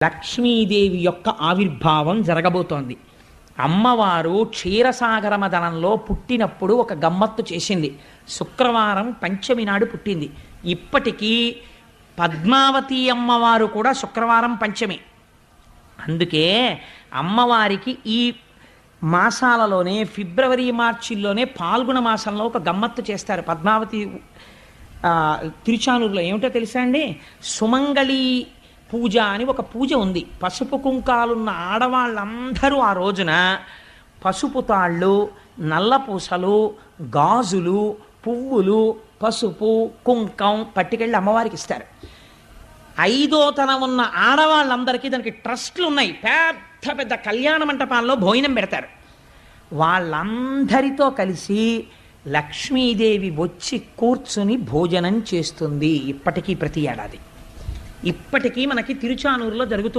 లక్ష్మీదేవి యొక్క ఆవిర్భావం జరగబోతోంది. అమ్మవారు క్షీరసాగర మదనంలో పుట్టినప్పుడు ఒక గమ్మత్తు చేసింది. శుక్రవారం పంచమి నాడు పుట్టింది. ఇప్పటికీ పద్మావతి అమ్మవారు కూడా శుక్రవారం పంచమి. అందుకే అమ్మవారికి ఈ మాసాలలోనే ఫిబ్రవరి మార్చిల్లోనే పాల్గొన మాసంలో ఒక గమ్మత్తు చేస్తారు. పద్మావతి తిరుచానూరులో ఏమిటో తెలుసా అండి? సుమంగళి పూజ అని ఒక పూజ ఉంది. పసుపు కుంకాలున్న ఆడవాళ్ళందరూ ఆ రోజున పసుపు తాళ్ళు, నల్లపూసలు, గాజులు, పువ్వులు, పసుపు కుంకం పట్టుకెళ్ళి అమ్మవారికి ఇస్తారు. 5వ తరం ఉన్న ఆడవాళ్ళందరికీ దానికి ట్రస్ట్లు ఉన్నాయి. పెద్ద పెద్ద కళ్యాణ మంటపాల్లో భోజనం పెడతారు. వాళ్ళందరితో కలిసి లక్ష్మీదేవి వచ్చి కూర్చుని భోజనం చేస్తుంది. ఇప్పటికీ ప్రతి ఏడాది ఇప్పటికీ మనకి తిరుచానూరులో జరుగుతుంది.